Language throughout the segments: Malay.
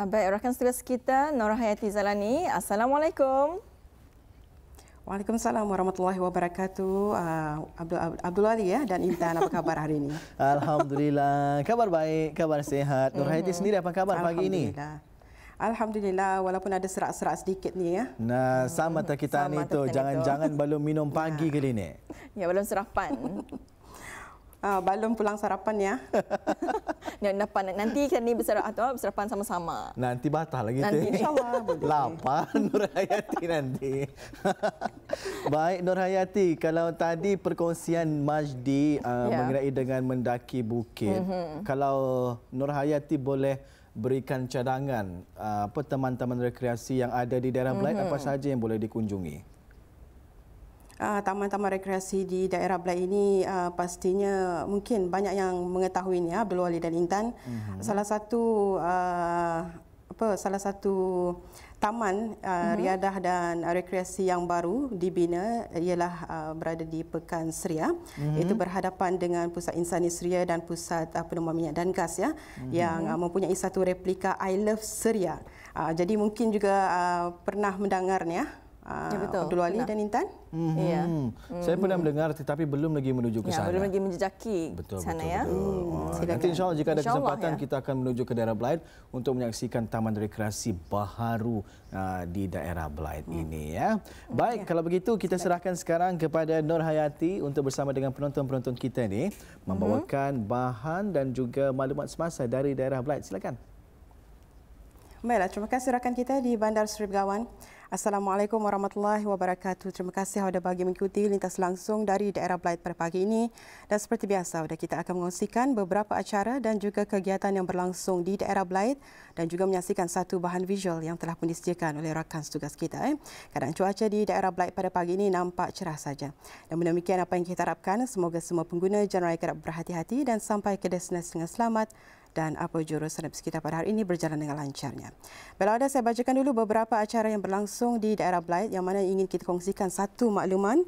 Baik, rakan tugas kita Nur Hayati Zalani. Assalamualaikum. Waalaikumsalam warahmatullahi wabarakatuh. Abdul Ali ya dan Intan, apa kabar hari ini? Alhamdulillah, kabar baik, kabar sehat. Nur Hayati sendiri apa kabar pagi ini? Alhamdulillah, walaupun ada serak-serak sedikit ni ya. Nah, sama tak kita ni tu. Jangan-jangan belum minum pagi kali ni. Ya, belum sarapan. Belum pulang sarapan ya. Nanti kan ni bersarapan sama-sama. Nanti batal lagi tu. Nanti InsyaAllah boleh. Lapar Nur Hayati nanti. Baik Nur Hayati, kalau tadi perkongsian Majdi mengenai dengan mendaki bukit. Kalau Nur Hayati boleh berikan cadangan apa taman-taman rekreasi yang ada di daerah Belait, apa sahaja yang boleh dikunjungi? Taman-taman rekreasi di daerah Belait ini pastinya mungkin banyak yang mengetahuinya, Abdul Wali dan Intan. Salah satu taman riadah dan rekreasi yang baru dibina ialah berada di Pekan Seria, iaitu berhadapan dengan Pusat Insani Seria dan Pusat Penemuan Minyak dan Gas ya, yang mempunyai satu replika I Love Seria. Jadi mungkin juga pernah mendengarnya. Ya, betul. Abdul Wali dan Intan? Ya. Saya pernah mendengar tetapi belum lagi menuju ke sana. Belum lagi menjejaki sana ya. Nanti insyaAllah jika ada kesempatan kita akan menuju ke daerah Belait untuk menyaksikan taman rekreasi baharu di daerah Belait ini ya. Baik, kalau begitu kita serahkan sekarang kepada Nur Hayati untuk bersama dengan penonton-penonton kita ni membawakan bahan dan juga maklumat semasa dari daerah Belait. Silakan. Baiklah, terima kasih rakan kita di Bandar Seri Begawan. Assalamualaikum warahmatullahi wabarakatuh. Terima kasih sudah bagi mengikuti lintas langsung dari daerah Belait pada pagi ini. Dan seperti biasa, kita akan mengongsikan beberapa acara dan juga kegiatan yang berlangsung di daerah Belait dan juga menyaksikan satu bahan visual yang telah pun disediakan oleh rakan tugas kita. Keadaan cuaca di daerah Belait pada pagi ini nampak cerah saja. Dan demikian apa yang kita harapkan, semoga semua pengguna jalan raya kerap berhati-hati dan sampai ke destinasi dengan selamat dan apa jurusan kita pada hari ini berjalan dengan lancarnya. Baiklah, saya bacakan dulu beberapa acara yang berlangsung di daerah Belait yang mana ingin kita kongsikan satu makluman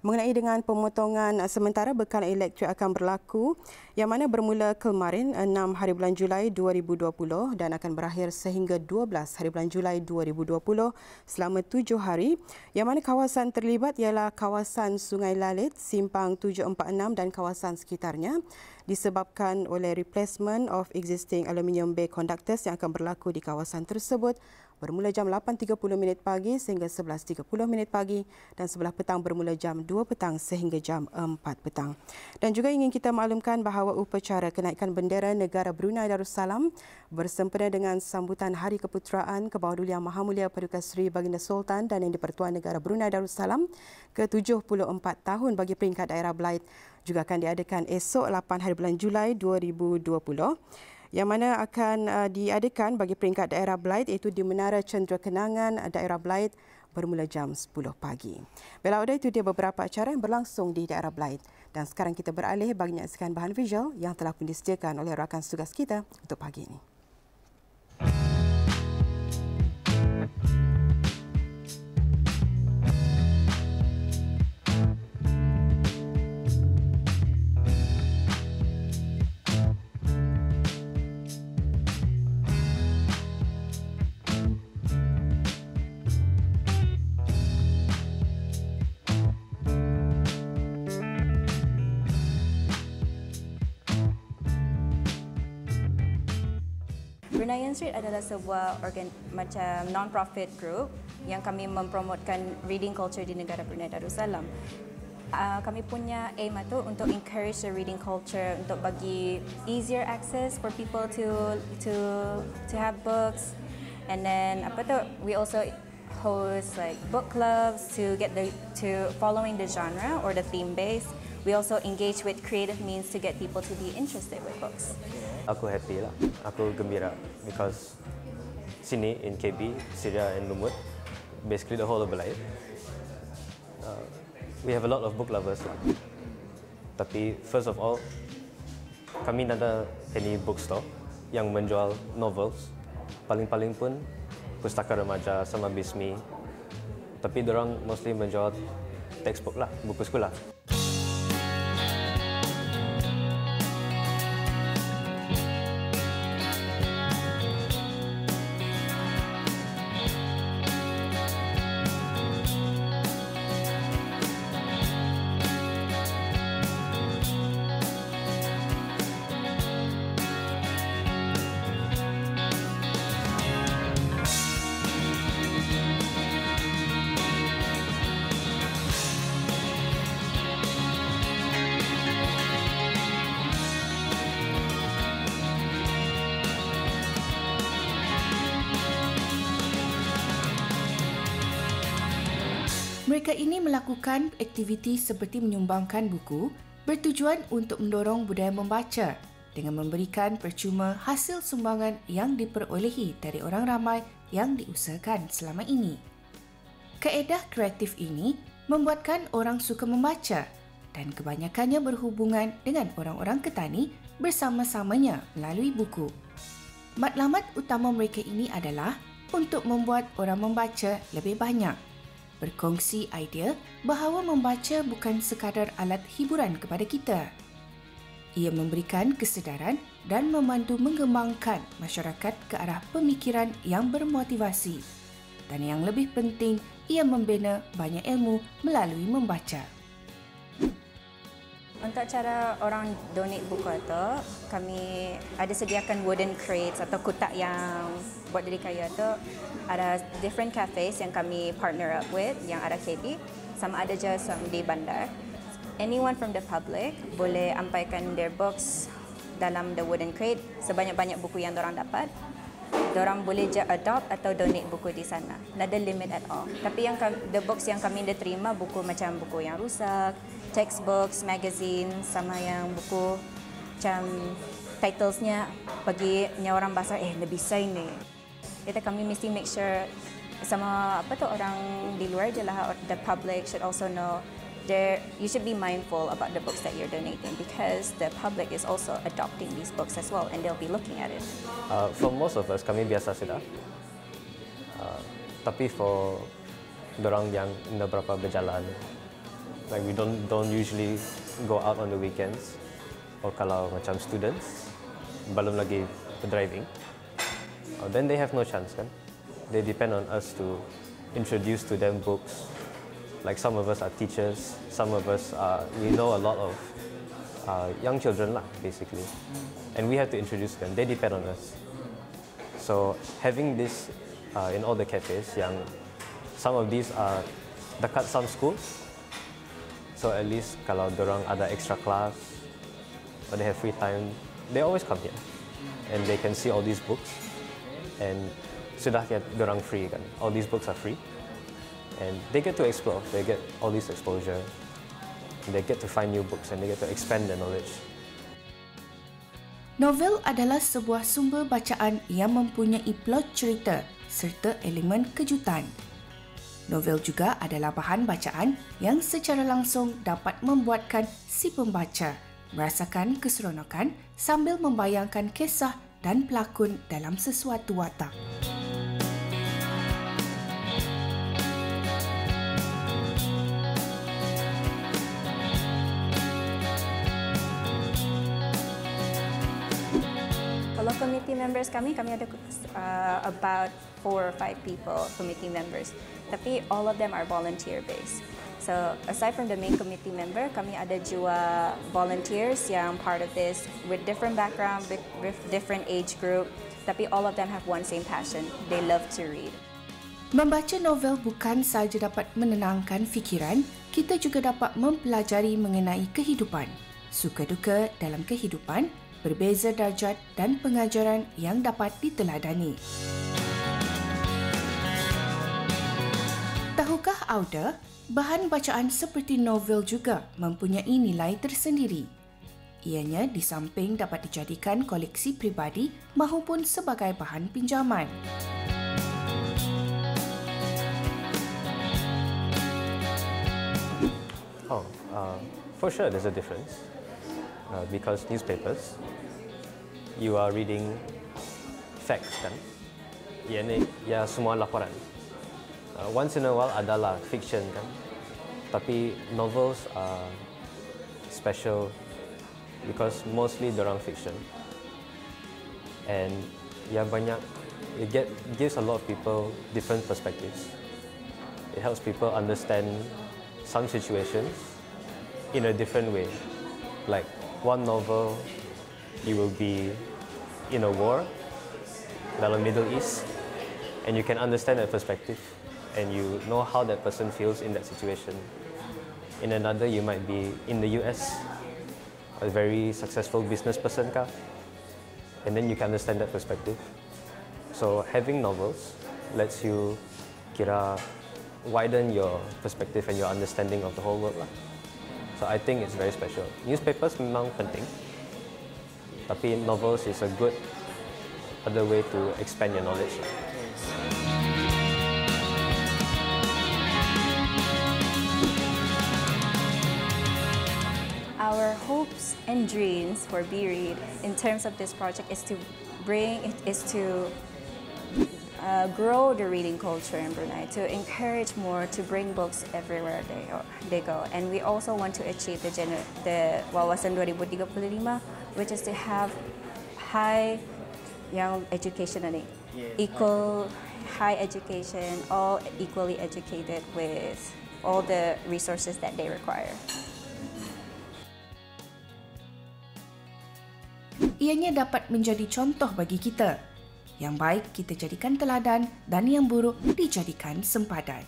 mengenai dengan pemotongan sementara bekalan elektrik akan berlaku yang mana bermula kemarin 6 hari bulan Julai 2020 dan akan berakhir sehingga 12 hari bulan Julai 2020 selama 7 hari yang mana kawasan terlibat ialah kawasan Sungai Lalit, Simpang 746 dan kawasan sekitarnya disebabkan oleh replacement of existing aluminium bay conductors yang akan berlaku di kawasan tersebut bermula jam 8.30 pagi sehingga 11.30 pagi dan sebelah petang bermula jam 2 petang sehingga jam 4 petang. Dan juga ingin kita maklumkan bahawa upacara kenaikan bendera negara Brunei Darussalam bersempena dengan sambutan Hari Keputeraan ke bawah Duli Yang Maha Mulia Paduka Seri Baginda Sultan dan Yang di-Pertuan Negara Brunei Darussalam ke-74 tahun bagi peringkat daerah Belait juga akan diadakan esok 8 hari bulan Julai 2020. Yang mana akan diadakan bagi peringkat daerah Belait iaitu di Menara Cendera Kenangan daerah Belait bermula jam 10 pagi. Baiklah, itu dia beberapa acara yang berlangsung di daerah Belait. Dan sekarang kita beralih bagi menyaksikan bahan visual yang telah pun disediakan oleh rakan tugas kita untuk pagi ini. Bruneian Street adalah sebuah macam non-profit group yang kami mempromotkan reading culture di negara Brunei Darussalam. Kami punya aim itu untuk encourage the reading culture, untuk bagi easier access for people to have books, and then we also host like book clubs to following the genre or the theme base. We also engage with creative means to get people to be interested with books. Aku happy lah, aku gembira because sini in KB, Seria and Lumut, basically the whole of Belait, we have a lot of book lovers lah. Tapi first of all, kami ada any bookstore yang menjual novels, paling-paling pun pustaka remaja sama Bismi. Tapi dorang mostly menjual textbook lah, buku sekolah. Mereka ini melakukan aktiviti seperti menyumbangkan buku bertujuan untuk mendorong budaya membaca dengan memberikan percuma hasil sumbangan yang diperolehi dari orang ramai yang diusahakan selama ini. Kaedah kreatif ini membuatkan orang suka membaca dan kebanyakannya berhubungan dengan orang-orang Ketani bersama-samanya melalui buku. Matlamat utama mereka ini adalah untuk membuat orang membaca lebih banyak. Berkongsi idea bahawa membaca bukan sekadar alat hiburan kepada kita. Ia memberikan kesedaran dan membantu mengembangkan masyarakat ke arah pemikiran yang bermotivasi. Dan yang lebih penting, ia membina banyak ilmu melalui membaca. Untuk cara orang donate buku itu, kami ada sediakan wooden crates atau kotak yang buat dari kayu itu. Ada different cafes yang kami partner up with, yang ada KB, sama ada je di bandar. Anyone from the public boleh ampaikan their books dalam the wooden crate, sebanyak-banyak buku yang dorang dapat. Dorang boleh je adopt atau donate buku di sana. Tak ada limit at all. Tapi yang the books yang kami dah terima, buku macam buku yang rusak, textbooks, magazine, sama yang buku macam titlesnya bagi orang bahasa lebih say ni. Kita kami mesti make sure sama orang di luar je lah, the public should also know you should be mindful about the books that you're donating because the public is also adopting these books as well and they'll be looking at it. For most of us, kami biasa sudah. Tapi for dorang yang dah berapa berjalan, like we don't usually go out on the weekends, or kalau macam students, belum lagi driving, then they have no chance kan. They depend on us to introduce to them books. Like some of us are teachers, some of us we know a lot of young children lah, basically, and we have to introduce them. They depend on us. So having this in all the cafes, yang some of these are dekat some schools, so at least kalau dorang ada extra class or they have free time, they always come here and they can see all these books. And sudah dorang free kan, all these books are free. And they get to explore, they get all this exposure, they get to find new books and they get to expand their knowledge. Novel adalah sebuah sumber bacaan yang mempunyai plot cerita serta elemen kejutan. Novel juga adalah bahan bacaan yang secara langsung dapat membuatkan si pembaca merasakan keseronokan sambil membayangkan kisah dan pelakon dalam sesuatu watak. Kalau committee members kami ada about 4 or 5 people, committee members. Tapi all of them are volunteer based. So aside from the main committee member, kami ada juga volunteers yang part of this with different background, with different age group. Tapi all of them have one same passion. They love to read. Membaca novel bukan sahaja dapat menenangkan fikiran, kita juga dapat mempelajari mengenai kehidupan, suka duka dalam kehidupan, berbeza darjat dan pengajaran yang dapat diteladani. Tahukah Auda, bahan bacaan seperti novel juga mempunyai nilai tersendiri. Ianya di samping dapat dijadikan koleksi pribadi mahupun sebagai bahan pinjaman. For sure there's a difference. Because newspapers, you are reading facts kan, ya semua laporan. Once in a while adalah fiction kan, tapi novels are special because mostly dorang fiction, and ya banyak, it gives a lot of people different perspectives. It helps people understand some situations in a different way. Like one novel, you will be in a war dalam Middle East, and you can understand that perspective, and you know how that person feels in that situation. In another, you might be in the US, a very successful business person kah, and then you can understand that perspective. So having novels lets you kira widen your perspective and your understanding of the whole world lah. So I think it's very special. Newspapers memang penting, tapi novels is a good other way to expand your knowledge. Our hopes and dreams for BeRead in terms of this project is to grow the reading culture in Brunei, to encourage more to bring books everywhere they go. And we also want to achieve the Wawasan 2035, which is to have high young education, equal high education, all equally educated with all the resources that they require. Ianya dapat menjadi contoh bagi kita. Yang baik kita jadikan teladan dan yang buruk dijadikan sempadan.